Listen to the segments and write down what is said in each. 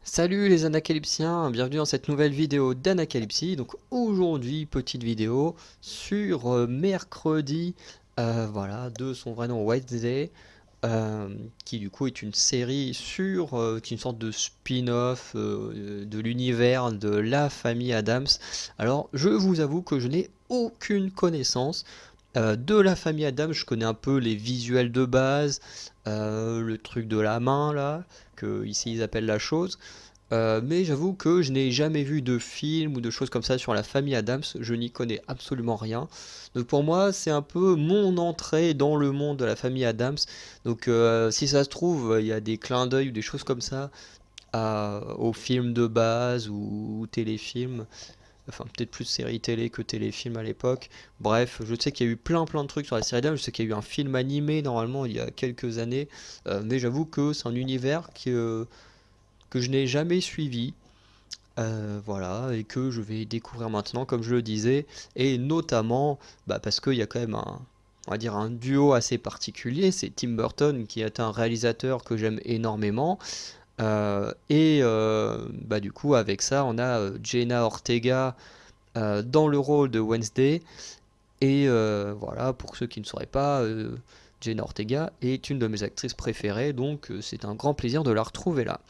Salut les anacalypsiens, bienvenue dans cette nouvelle vidéo d'Anacalypsie. Donc aujourd'hui, petite vidéo sur mercredi, voilà, de son vrai nom Wednesday, qui du coup est une série sur, qui est une sorte de spin-off de l'univers de la famille Adams. Alors je vous avoue que je n'ai aucune connaissance de la famille Adams. Je connais un peu les visuels de base, le truc de la main là, que ici ils appellent la chose. Mais j'avoue que je n'ai jamais vu de film ou de choses comme ça sur la famille Adams, je n'y connais absolument rien. Donc pour moi, c'est un peu mon entrée dans le monde de la famille Adams. Donc si ça se trouve, il y a des clins d'œil ou des choses comme ça aux films de base ou téléfilms. Enfin, peut-être plus séries télé que téléfilms à l'époque. Bref, je sais qu'il y a eu plein de trucs sur la série Adams. Je sais qu'il y a eu un film animé normalement il y a quelques années. Mais j'avoue que c'est un univers que je n'ai jamais suivi. Voilà, et que je vais découvrir maintenant, comme je le disais, et notamment parce qu'il y a quand même on va dire un duo assez particulier, c'est Tim Burton qui est un réalisateur que j'aime énormément, du coup avec ça on a Jenna Ortega dans le rôle de Wednesday, et voilà, pour ceux qui ne sauraient pas, Jenna Ortega est une de mes actrices préférées, donc c'est un grand plaisir de la retrouver là.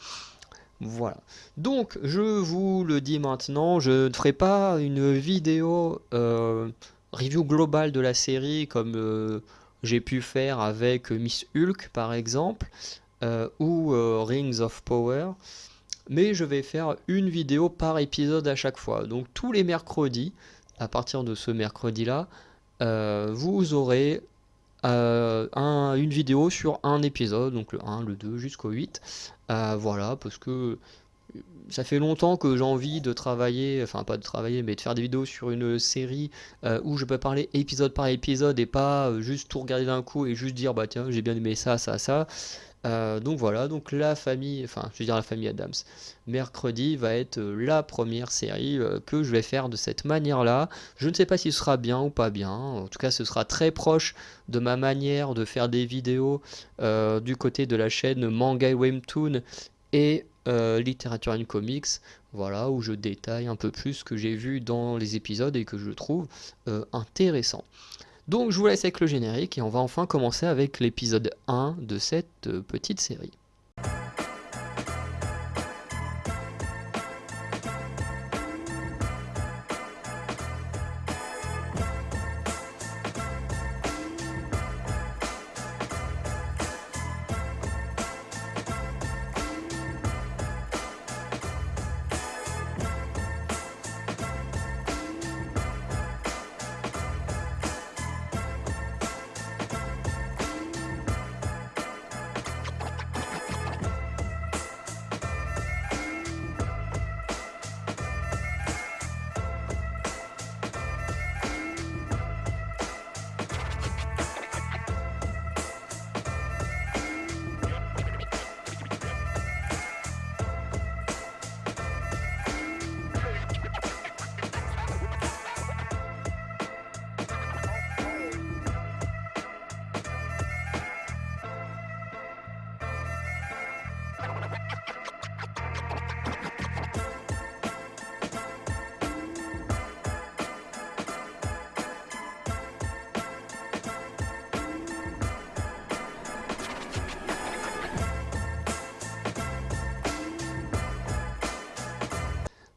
Voilà. Donc, je vous le dis maintenant, je ne ferai pas une vidéo review globale de la série comme j'ai pu faire avec Miss Hulk par exemple, ou Rings of Power, mais je vais faire une vidéo par épisode à chaque fois. Donc, tous les mercredis, à partir de ce mercredi-là, vous aurez une vidéo sur un épisode, donc le 1, le 2 jusqu'au 8. Voilà, parce que ça fait longtemps que j'ai envie de travailler, enfin pas de travailler, mais de faire des vidéos sur une série où je peux parler épisode par épisode et pas juste tout regarder d'un coup et juste dire bah tiens j'ai bien aimé ça, ça, ça. Donc voilà, donc la famille, enfin je veux dire la famille Adams, mercredi va être la première série que je vais faire de cette manière-là. Je ne sais pas si ce sera bien ou pas bien, en tout cas ce sera très proche de ma manière de faire des vidéos du côté de la chaîne Manga et Webtoon et littérature and comics, voilà, où je détaille un peu plus ce que j'ai vu dans les épisodes et que je trouve intéressant. Donc je vous laisse avec le générique et on va enfin commencer avec l'épisode 1 de cette petite série.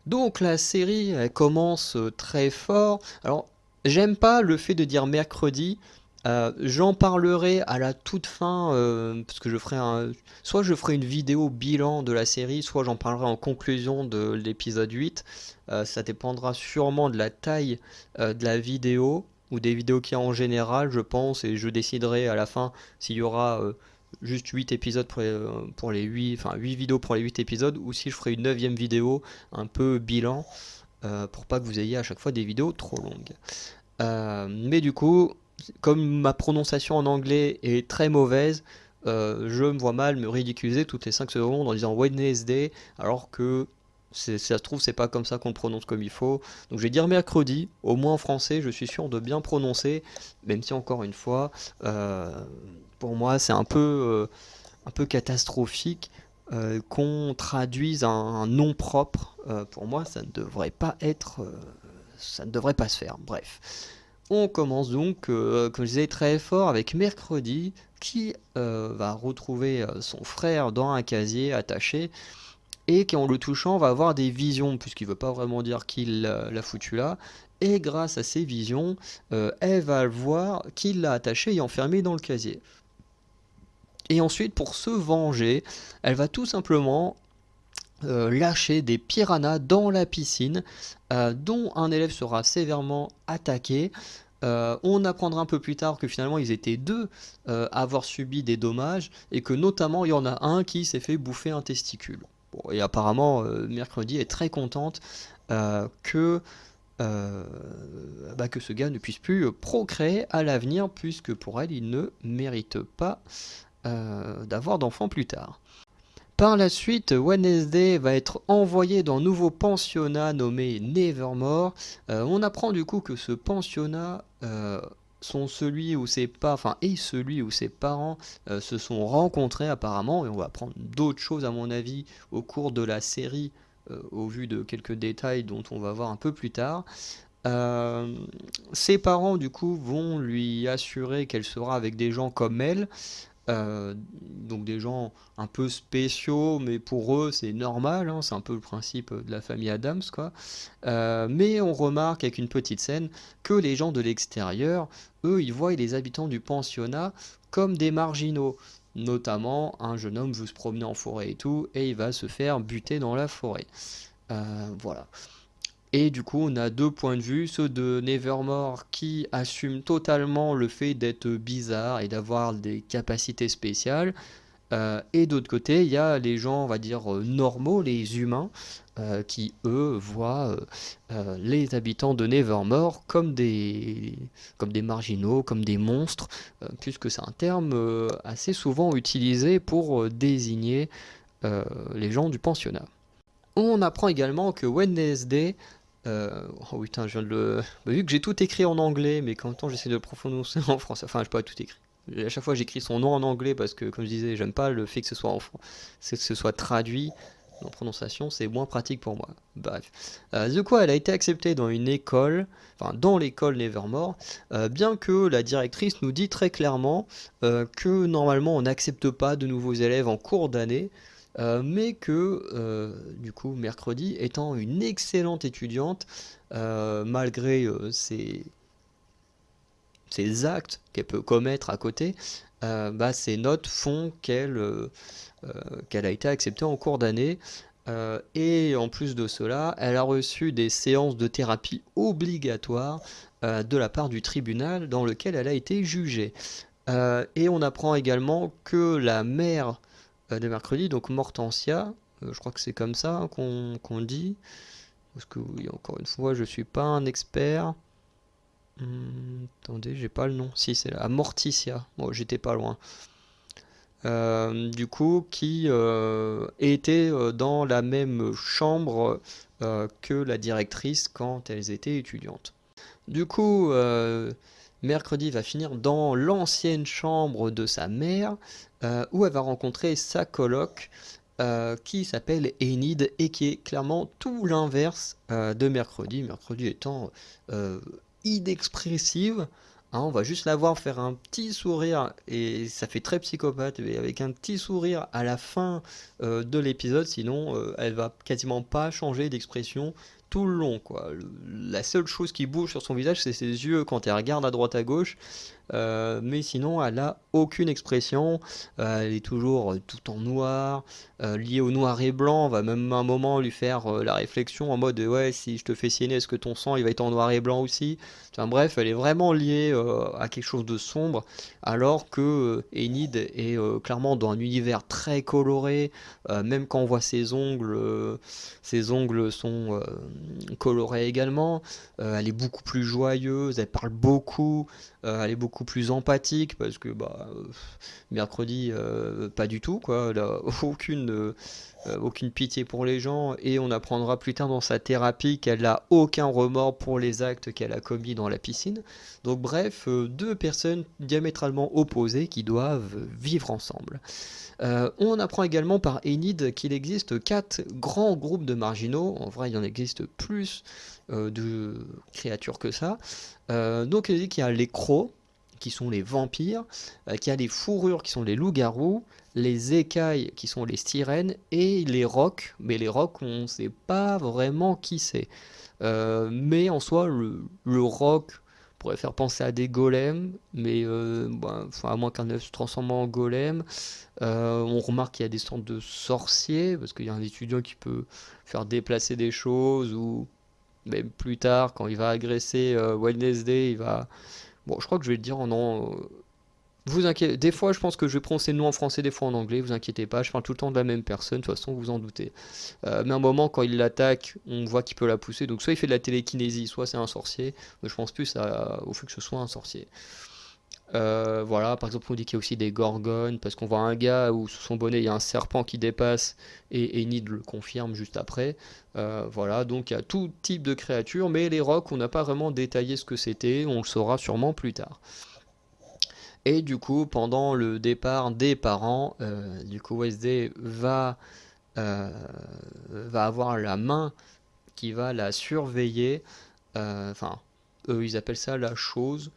Donc la série elle commence très fort. Alors j'aime pas le fait de dire mercredi. J'en parlerai à la toute fin parce que soit je ferai une vidéo bilan de la série, soit j'en parlerai en conclusion de l'épisode 8. Ça dépendra sûrement de la taille de la vidéo ou des vidéos qu'il y a en général, je pense, et je déciderai à la fin s'il y aura juste 8 épisodes pour les 8, enfin 8 vidéos pour les 8 épisodes, ou si je ferai une neuvième vidéo un peu bilan pour pas que vous ayez à chaque fois des vidéos trop longues. Mais du coup, comme ma prononciation en anglais est très mauvaise, je me vois mal me ridiculiser toutes les 5 secondes en disant Wednesday, alors que si ça se trouve, c'est pas comme ça qu'on le prononce comme il faut. Donc je vais dire mercredi, au moins en français, je suis sûr de bien prononcer, même si encore une fois, pour moi, c'est un peu catastrophique qu'on traduise un nom propre. Pour moi, ça ne devrait pas être, ça ne devrait pas se faire. Bref. On commence donc, comme je disais, très fort avec Mercredi qui va retrouver son frère dans un casier attaché et qui en le touchant va avoir des visions puisqu'il veut pas vraiment dire qu'il l'a foutu là. Et grâce à ces visions, elle va voir qu'il l'a attaché et enfermé dans le casier. Et ensuite, pour se venger, elle va tout simplement lâcher des piranhas dans la piscine, dont un élève sera sévèrement attaqué. On apprendra un peu plus tard que finalement ils étaient deux à avoir subi des dommages et que notamment il y en a un qui s'est fait bouffer un testicule. Bon, et apparemment Mercredi est très contente que que ce gars ne puisse plus procréer à l'avenir puisque pour elle il ne mérite pas d'avoir d'enfants plus tard. Par la suite, Wednesday va être envoyé dans un nouveau pensionnat nommé Nevermore. On apprend du coup que ce pensionnat est celui où ses parents se sont rencontrés apparemment, et on va apprendre d'autres choses à mon avis au cours de la série, au vu de quelques détails dont on va voir un peu plus tard. Ses parents du coup vont lui assurer qu'elle sera avec des gens comme elle, donc des gens un peu spéciaux, mais pour eux c'est normal, hein, c'est un peu le principe de la famille Addams, quoi. Mais on remarque avec une petite scène que les gens de l'extérieur, eux, ils voient les habitants du pensionnat comme des marginaux. Notamment, un jeune homme veut se promener en forêt et tout, et il va se faire buter dans la forêt. Voilà. Et du coup, on a deux points de vue, ceux de Nevermore qui assument totalement le fait d'être bizarre et d'avoir des capacités spéciales. Et d'autre côté, il y a les gens, on va dire, normaux, les humains, qui, eux, voient les habitants de Nevermore comme des marginaux, comme des monstres, puisque c'est un terme assez souvent utilisé pour désigner les gens du pensionnat. On apprend également que Wednesday. Oh putain, je viens de le. Vu que j'ai tout écrit en anglais, mais qu'en même temps j'essaie de le prononcer en français. Enfin, je peux pas tout écrire. À chaque fois, j'écris son nom en anglais parce que, comme je disais, j'aime pas le fait que ce soit que ce soit traduit en prononciation, c'est moins pratique pour moi. Bref. De quoi elle a été acceptée dans une école, enfin dans l'école Nevermore, bien que la directrice nous dit très clairement que normalement on n'accepte pas de nouveaux élèves en cours d'année. Mais que du coup Mercredi étant une excellente étudiante, malgré ses actes qu'elle peut commettre à côté, ses notes font qu'elle a été acceptée en cours d'année. Et en plus de cela, elle a reçu des séances de thérapie obligatoires de la part du tribunal dans lequel elle a été jugée. Et on apprend également que la mère de Mercredi, donc Mortensia, je crois que c'est comme ça qu'on dit, parce que oui, encore une fois, je suis pas un expert. Attendez, j'ai pas le nom. Si, c'est là. Morticia. Bon, j'étais pas loin. Du coup, qui était dans la même chambre que la directrice quand elles étaient étudiantes. Du coup, Mercredi va finir dans l'ancienne chambre de sa mère, où elle va rencontrer sa coloc, qui s'appelle Enid et qui est clairement tout l'inverse de Mercredi. Mercredi étant inexpressive, hein, on va juste la voir faire un petit sourire et ça fait très psychopathe, mais avec un petit sourire à la fin de l'épisode, sinon elle va quasiment pas changer d'expression tout le long, quoi. La seule chose qui bouge sur son visage, c'est ses yeux quand elle regarde à droite à gauche. Mais sinon, elle a aucune expression. Elle est toujours tout en noir, liée au noir et blanc. On va même à un moment lui faire la réflexion en mode ouais, si je te fais signer, est-ce que ton sang il va être en noir et blanc aussi? Enfin bref, elle est vraiment liée à quelque chose de sombre, alors que Enid est clairement dans un univers très coloré. Même quand on voit ses ongles sont colorés également. Elle est beaucoup plus joyeuse, elle parle beaucoup. Elle est beaucoup plus empathique parce que Mercredi pas du tout, quoi. Elle a aucune pitié pour les gens, et on apprendra plus tard dans sa thérapie qu'elle n'a aucun remords pour les actes qu'elle a commis dans la piscine. Donc bref, deux personnes diamétralement opposées qui doivent vivre ensemble. On apprend également par Enid qu'il existe 4 grands groupes de marginaux. En vrai, il y en existe plus de créatures que ça. Donc, il dit qu'il y a les crocs, qui sont les vampires, qu'il y a les fourrures, qui sont les loups-garous, les écailles, qui sont les sirènes, et les rocs. Mais les rocs, on ne sait pas vraiment qui c'est. Mais en soi, le roc pourrait faire penser à des golems, mais à moins qu'un œuf se transforme en golem. On remarque qu'il y a des sortes de sorciers, parce qu'il y a un étudiant qui peut faire déplacer des choses, ou même plus tard, quand il va agresser Wednesday, il va... Bon, je crois que je vais le dire en non... Vous inquiétez, des fois je pense que je vais prononcer le nom en français, des fois en anglais, vous inquiétez pas, je parle tout le temps de la même personne, de toute façon vous en doutez. Mais à un moment quand il l'attaque, on voit qu'il peut la pousser, donc soit il fait de la télékinésie, soit c'est un sorcier, mais je pense plus au fait que ce soit un sorcier. Voilà, par exemple on dit qu'il y a aussi des gorgones, parce qu'on voit un gars où sous son bonnet il y a un serpent qui dépasse, et Enid le confirme juste après. Voilà, donc il y a tout type de créatures, mais les rocs on n'a pas vraiment détaillé ce que c'était, on le saura sûrement plus tard. Et du coup, pendant le départ des parents, du coup, Wednesday euh, va avoir la main qui va la surveiller. Enfin, eux, ils appellent ça la chose.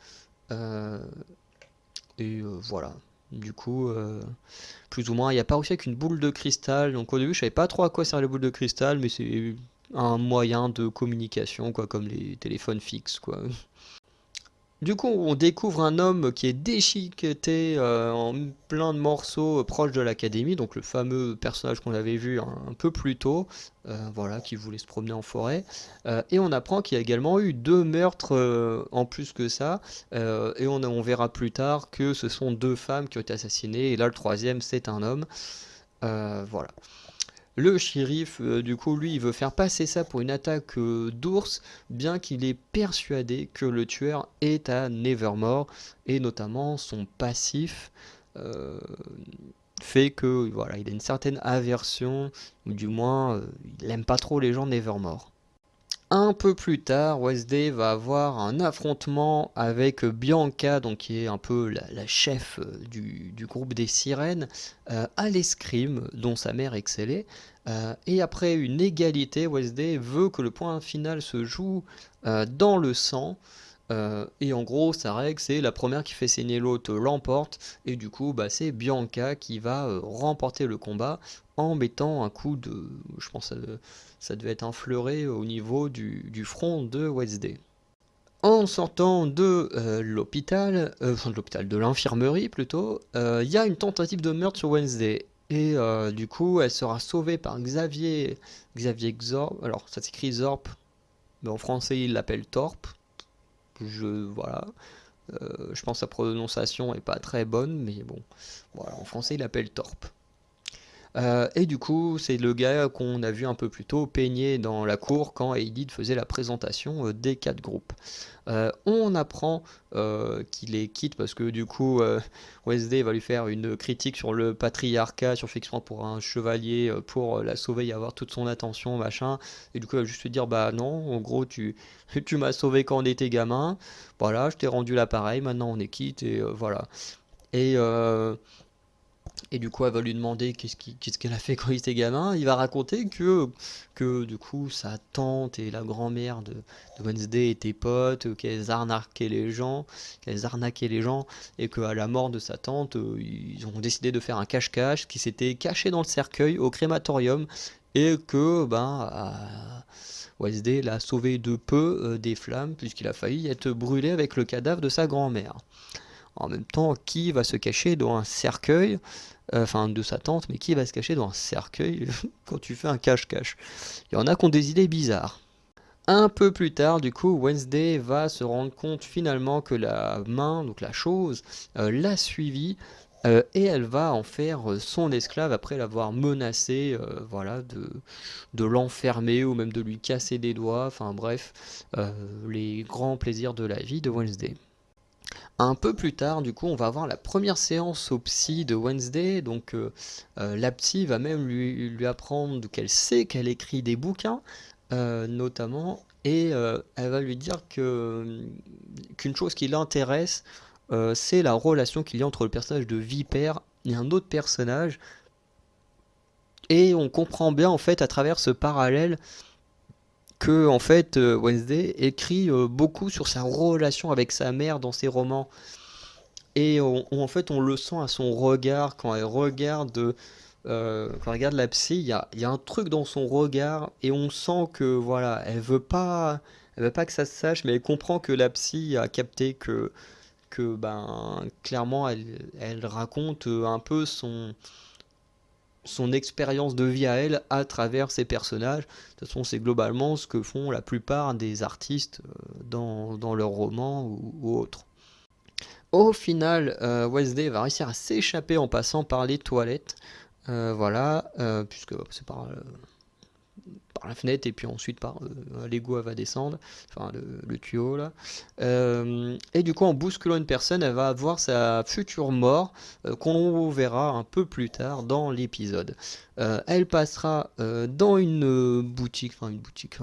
Euh, voilà. Du coup, plus ou moins, il n'y a pas aussi avec une boule de cristal. Donc au début, je savais pas trop à quoi sert les boules de cristal, mais c'est un moyen de communication, quoi, comme les téléphones fixes, quoi. Du coup, on découvre un homme qui est déchiqueté en plein de morceaux proche de l'académie, donc le fameux personnage qu'on avait vu un peu plus tôt, voilà, qui voulait se promener en forêt. Et on apprend qu'il y a également eu 2 meurtres en plus que ça, et on verra plus tard que ce sont 2 femmes qui ont été assassinées, et là le troisième c'est un homme. Voilà. Le shérif, du coup, lui, il veut faire passer ça pour une attaque d'ours, bien qu'il est persuadé que le tueur est à Nevermore, et notamment son passif euh, fait que voilà, il a une certaine aversion, ou du moins, il n'aime pas trop les gens de Nevermore. Un peu plus tard, Wednesday va avoir un affrontement avec Bianca, donc qui est un peu la chef du groupe des sirènes, à l'escrime, dont sa mère excellait. Et après une égalité, Wednesday veut que le point final se joue dans le sang. Et en gros, sa règle, c'est la première qui fait saigner l'autre l'emporte. Et du coup, bah, c'est Bianca qui va remporter le combat en mettant un coup de... Je pense que ça devait être un fleuret au niveau du front de Wednesday. En sortant de l'hôpital, enfin de l'hôpital, de l'infirmerie plutôt, il y a une tentative de meurtre sur Wednesday. Et du coup, elle sera sauvée par Xavier Xorp. Alors, ça s'écrit Zorp, mais en français, il l'appelle Torp. Voilà. Je pense que sa prononciation est pas très bonne, mais bon. Voilà, en français, il l'appelle Torp. Et du coup, c'est le gars qu'on a vu un peu plus tôt peigner dans la cour quand Edith faisait la présentation des 4 groupes. On apprend qu'il les quitte parce que du coup, Wednesday va lui faire une critique sur le patriarcat, sur le fait qu'il se prend pour un chevalier pour la sauver et avoir toute son attention, machin. Et du coup, elle va juste lui dire, bah non, en gros, tu m'as sauvé quand on était gamin. Voilà, je t'ai rendu l'appareil, maintenant on est quitte et voilà. Et et du coup, elle va lui demander qu'est-ce qu'elle a fait quand il était gamin. Il va raconter que du coup, sa tante et la grand-mère de Wednesday étaient potes, qu'elles arnaquaient les gens, et qu'à la mort de sa tante, ils ont décidé de faire un cache-cache qui s'était caché dans le cercueil au crématorium, et que Wednesday l'a sauvé de peu des flammes, puisqu'il a failli être brûlé avec le cadavre de sa grand-mère. En même temps, qui va se cacher dans un cercueil, enfin de sa tante, mais qui va se cacher dans un cercueil quand tu fais un cache-cache? Il y en a qui ont des idées bizarres. Un peu plus tard, du coup, Wednesday va se rendre compte finalement que la main, donc la chose, l'a suivi. Et elle va en faire son esclave après l'avoir menacé, voilà, de l'enfermer ou même de lui casser des doigts, enfin bref, les grands plaisirs de la vie de Wednesday. Un peu plus tard, du coup, on va avoir la première séance au psy de Wednesday. Donc, la psy va même lui apprendre qu'elle sait qu'elle écrit des bouquins, notamment, et elle va lui dire qu'une chose qui l'intéresse, c'est la relation qu'il y a entre le personnage de Vipère et un autre personnage. Et on comprend bien, en fait, à travers ce parallèle, que en fait Wednesday écrit beaucoup sur sa relation avec sa mère dans ses romans. Et en fait, on le sent à son regard quand elle regarde, quand elle regarde la psy. Il y a un truc dans son regard et on sent que voilà, elle veut pas que ça se sache, mais elle comprend que la psy a capté que ben clairement elle raconte un peu son expérience de vie à elle à travers ses personnages. De toute façon, c'est globalement ce que font la plupart des artistes dans leurs romans ou autres. Au final, Wednesday va réussir à s'échapper en passant par les toilettes. Voilà, puisque c'est par la fenêtre et puis ensuite par l'égout elle va descendre, enfin le tuyau là. Et du coup en bousculant une personne, elle va avoir sa future mort qu'on verra un peu plus tard dans l'épisode. Elle passera dans une boutique, enfin une boutique,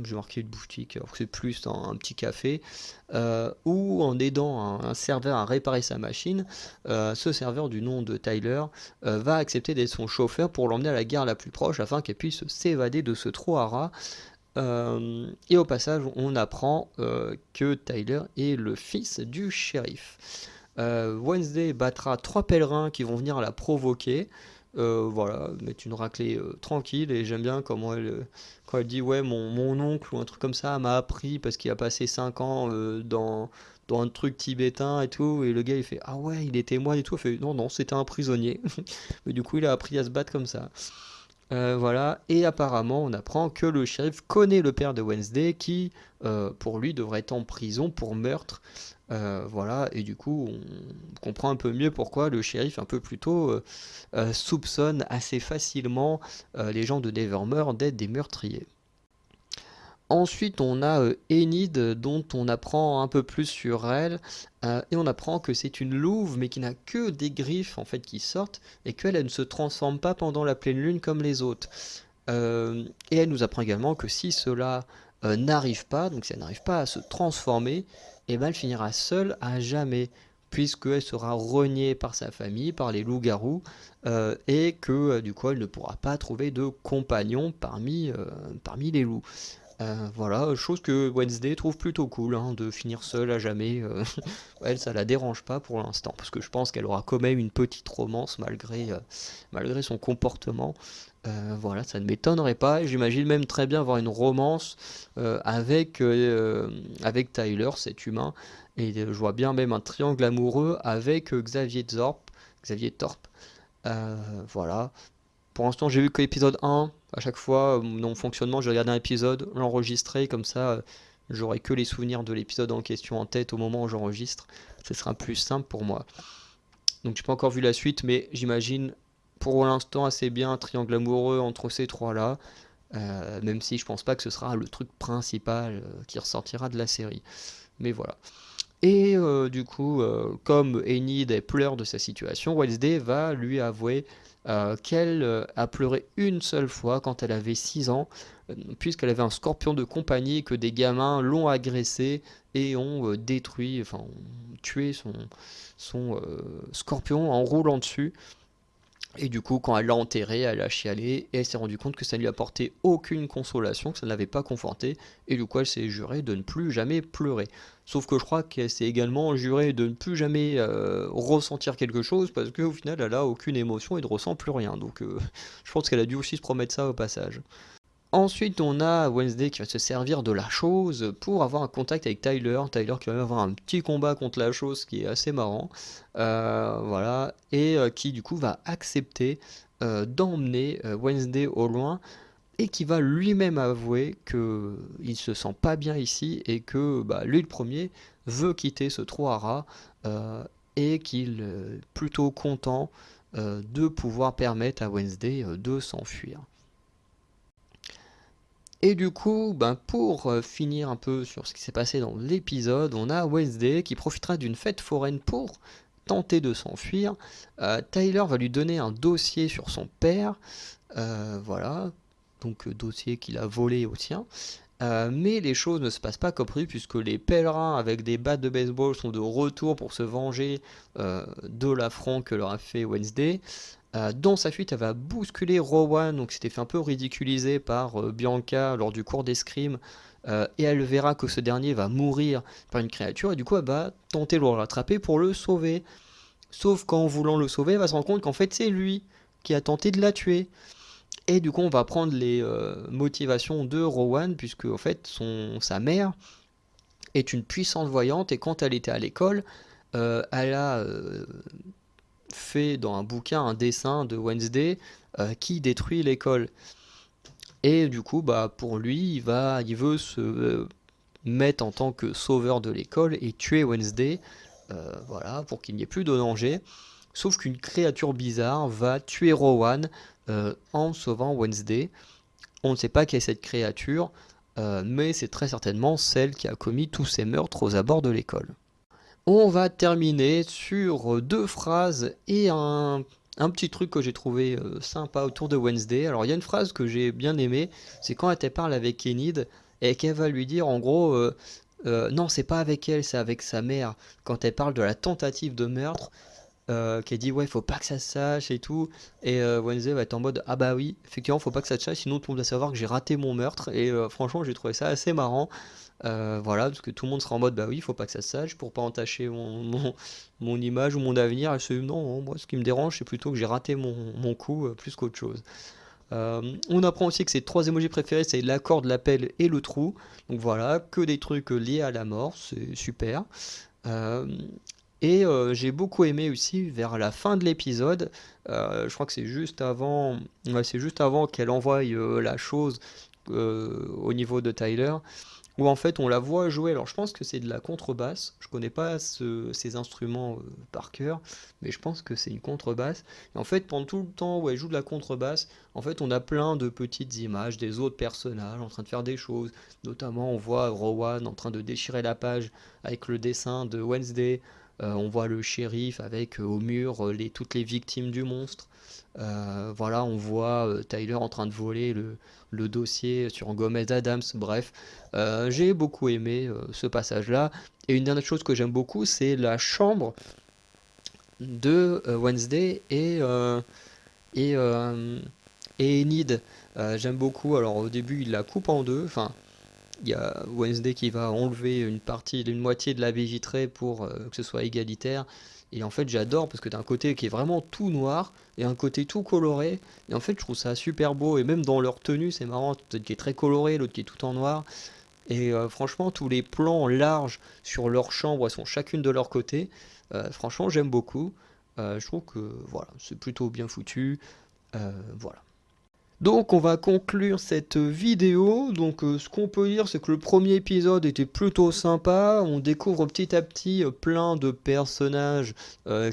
j'ai marqué une boutique alors que c'est plus un petit café, où en aidant un serveur à réparer sa machine, ce serveur du nom de Tyler va accepter d'être son chauffeur pour l'emmener à la gare la plus proche afin qu'elle puisse s'évader de ce trou à rats. Et au passage, on apprend que Tyler est le fils du shérif. Wednesday battra 3 pèlerins qui vont venir la provoquer. Voilà, mettre une raclée tranquille. Et j'aime bien quand elle dit ouais, mon oncle ou un truc comme ça m'a appris parce qu'il a passé 5 ans dans un truc tibétain et tout. Et le gars il fait ah ouais, il était moine et tout. Il fait non, non, c'était un prisonnier. Mais du coup, il a appris à se battre comme ça. Voilà, et apparemment on apprend que le shérif connaît le père de Wednesday qui, pour lui, devrait être en prison pour meurtre. Voilà, et du coup on comprend un peu mieux pourquoi le shérif un peu plus tôt soupçonne assez facilement les gens de Nevermore d'être des meurtriers. Ensuite, on a Enid, dont on apprend un peu plus sur elle, et on apprend que c'est une louve, mais qui n'a que des griffes en fait qui sortent, et qu'elle elle ne se transforme pas pendant la pleine lune comme les autres. Et elle nous apprend également que si cela n'arrive pas, donc si elle n'arrive pas à se transformer, et ben elle finira seule à jamais, puisqu'elle sera reniée par sa famille, par les loups-garous, et que du coup elle ne pourra pas trouver de compagnon parmi les loups. Voilà, chose que Wednesday trouve plutôt cool, hein, de finir seule à jamais. Elle, ça la dérange pas pour l'instant, parce que je pense qu'elle aura quand même une petite romance malgré son comportement. Voilà, ça ne m'étonnerait pas, et j'imagine même très bien avoir une romance avec Tyler, cet humain, et je vois bien même un triangle amoureux avec Xavier Thorpe. Voilà, pour l'instant, j'ai vu que l'épisode 1. À chaque fois, dans mon fonctionnement, je regarde un épisode, l'enregistrer, comme ça, j'aurai que les souvenirs de l'épisode en question en tête au moment où j'enregistre. Ce sera plus simple pour moi. Donc, j'ai pas encore vu la suite, mais j'imagine pour l'instant assez bien un triangle amoureux entre ces trois-là. Même si je pense pas que ce sera le truc principal qui ressortira de la série. Mais voilà. Et du coup, comme Enid elle pleure de sa situation, Wednesday va lui avouer qu'elle a pleuré une seule fois quand elle avait 6 ans, puisqu'elle avait un scorpion de compagnie et que des gamins l'ont agressé et ont détruit, enfin ont tué son scorpion en roulant dessus. Et du coup, quand elle l'a enterré, elle a chialé et elle s'est rendue compte que ça ne lui apportait aucune consolation, que ça ne l'avait pas conforté. Et du coup, elle s'est jurée de ne plus jamais pleurer. Sauf que je crois qu'elle s'est également jurée de ne plus jamais ressentir quelque chose parce qu'au final, elle a aucune émotion et ne ressent plus rien. Donc, je pense qu'elle a dû aussi se promettre ça au passage. Ensuite, on a Wednesday qui va se servir de la chose pour avoir un contact avec Tyler. Tyler qui va même avoir un petit combat contre la chose qui est assez marrant. Voilà. Et qui du coup va accepter d'emmener Wednesday au loin et qui va lui-même avouer qu'il ne se sent pas bien ici et que bah, lui le premier veut quitter ce trou à rats et qu'il est plutôt content de pouvoir permettre à Wednesday de s'enfuir. Et du coup, ben, pour finir un peu sur ce qui s'est passé dans l'épisode, on a Wednesday qui profitera d'une fête foraine pour tenter de s'enfuir. Tyler va lui donner un dossier sur son père, voilà, donc dossier qu'il a volé au sien. Mais les choses ne se passent pas comme prévu puisque les pèlerins avec des battes de baseball sont de retour pour se venger de l'affront que leur a fait Wednesday. Dans sa fuite, elle va bousculer Rowan, donc s'était fait un peu ridiculiser par Bianca lors du cours d'escrime, et elle verra que ce dernier va mourir par une créature, et du coup elle va tenter de le rattraper pour le sauver. Sauf qu'en voulant le sauver, elle va se rendre compte qu'en fait c'est lui qui a tenté de la tuer. Et du coup on va prendre les motivations de Rowan, puisque en fait sa mère est une puissante voyante, et quand elle était à l'école, elle a fait dans un bouquin un dessin de Wednesday qui détruit l'école. Et du coup, bah, pour lui, il veut se mettre en tant que sauveur de l'école et tuer Wednesday, voilà, pour qu'il n'y ait plus de danger. Sauf qu'une créature bizarre va tuer Rowan en sauvant Wednesday. On ne sait pas quelle est cette créature, mais c'est très certainement celle qui a commis tous ces meurtres aux abords de l'école. On va terminer sur deux phrases et un petit truc que j'ai trouvé sympa autour de Wednesday. Alors il y a une phrase que j'ai bien aimée, c'est quand elle te parle avec Enid et qu'elle va lui dire en gros non, c'est pas avec elle, c'est avec sa mère. Quand elle parle de la tentative de meurtre, qu'elle dit ouais, faut pas que ça se sache et tout. Et Wednesday va être en mode ah bah oui, effectivement, faut pas que ça se sache, sinon tout le monde va savoir que j'ai raté mon meurtre. Et franchement, j'ai trouvé ça assez marrant. Voilà, parce que tout le monde sera en mode bah oui, faut pas que ça se sache pour pas entacher mon image ou mon avenir. Elle se dit non, moi ce qui me dérange, c'est plutôt que j'ai raté mon coup plus qu'autre chose. On apprend aussi que ses trois émojis préférés, c'est la corde, l'appel et le trou. Donc voilà, que des trucs liés à la mort, c'est super. Euh, j'ai beaucoup aimé aussi vers la fin de l'épisode, je crois que c'est juste avant, ouais, c'est juste avant qu'elle envoie la chose au niveau de Tyler, où en fait on la voit jouer. Alors je pense que c'est de la contrebasse, je connais pas ces instruments par cœur, mais je pense que c'est une contrebasse. Et en fait pendant tout le temps où elle joue de la contrebasse, en fait on a plein de petites images des autres personnages en train de faire des choses. Notamment on voit Rowan en train de déchirer la page avec le dessin de Wednesday. On voit le shérif avec au mur toutes les victimes du monstre. Voilà, on voit Tyler en train de voler le dossier sur Gomez Adams. Bref, j'ai beaucoup aimé ce passage-là. Et une dernière chose que j'aime beaucoup, c'est la chambre de Wednesday et, euh, et Enid. J'aime beaucoup. Alors au début, il la coupe en deux. Enfin, il y a Wednesday qui va enlever une moitié de la baie vitrée pour que ce soit égalitaire. Et en fait, j'adore parce que t'as un côté qui est vraiment tout noir et un côté tout coloré. Et en fait, je trouve ça super beau. Et même dans leur tenue, c'est marrant. Peut-être qui est très coloré, l'autre qui est tout en noir. Et franchement, tous les plans larges sur leur chambre, elles sont chacune de leur côté. Franchement, j'aime beaucoup. Je trouve que voilà, c'est plutôt bien foutu. Voilà. Donc on va conclure cette vidéo. Donc ce qu'on peut dire, c'est que le premier épisode était plutôt sympa. On découvre petit à petit plein de personnages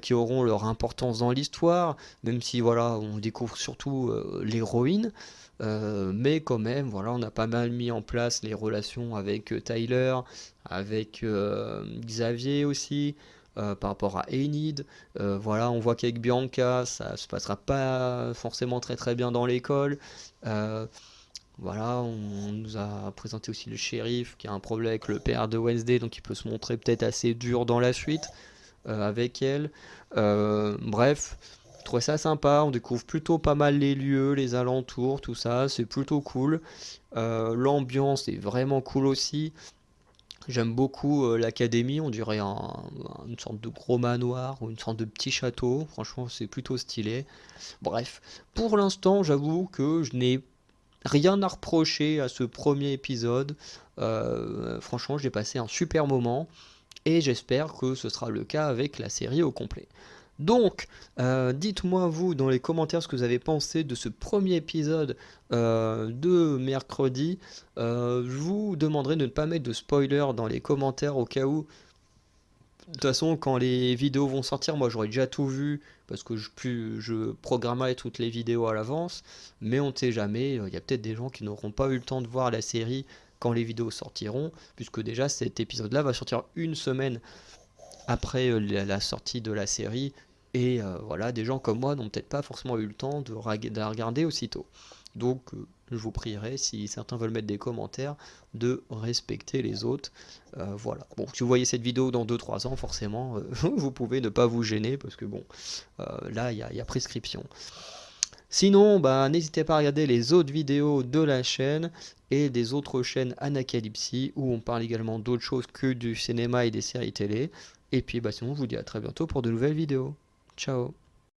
qui auront leur importance dans l'histoire, même si voilà, on découvre surtout l'héroïne. Mais quand même, voilà, on a pas mal mis en place les relations avec Tyler, avec Xavier aussi, par rapport à Enid. Voilà, on voit qu'avec Bianca, ça se passera pas forcément très très bien dans l'école. Euh, voilà, on nous a présenté aussi le shérif qui a un problème avec le père de Wednesday, donc il peut se montrer peut-être assez dur dans la suite avec elle. Bref, je trouvais ça sympa, on découvre plutôt pas mal les lieux, les alentours, tout ça, c'est plutôt cool. L'ambiance est vraiment cool aussi. J'aime beaucoup l'académie, on dirait une sorte de gros manoir ou une sorte de petit château. Franchement, c'est plutôt stylé. Bref, pour l'instant, j'avoue que je n'ai rien à reprocher à ce premier épisode. Franchement, j'ai passé un super moment et j'espère que ce sera le cas avec la série au complet. Donc, dites-moi vous dans les commentaires ce que vous avez pensé de ce premier épisode de mercredi. Je vous demanderai de ne pas mettre de spoiler dans les commentaires au cas où toute façon, quand les vidéos vont sortir, moi j'aurais déjà tout vu parce que je programmerai toutes les vidéos à l'avance. Mais on ne sait jamais, il y a peut-être des gens qui n'auront pas eu le temps de voir la série quand les vidéos sortiront, puisque déjà cet épisode-là va sortir une semaine après la sortie de la série. Et voilà, des gens comme moi n'ont peut-être pas forcément eu le temps de la regarder aussitôt. Donc je vous prierai, si certains veulent mettre des commentaires, de respecter les autres. Voilà. Bon, si vous voyez cette vidéo dans 2-3 ans, forcément, vous pouvez ne pas vous gêner, parce que bon, là, il y a prescription. Sinon, bah, n'hésitez pas à regarder les autres vidéos de la chaîne et des autres chaînes Anacalypsie, où on parle également d'autres choses que du cinéma et des séries télé. Et puis, bah, sinon, je vous dis à très bientôt pour de nouvelles vidéos. Ciao.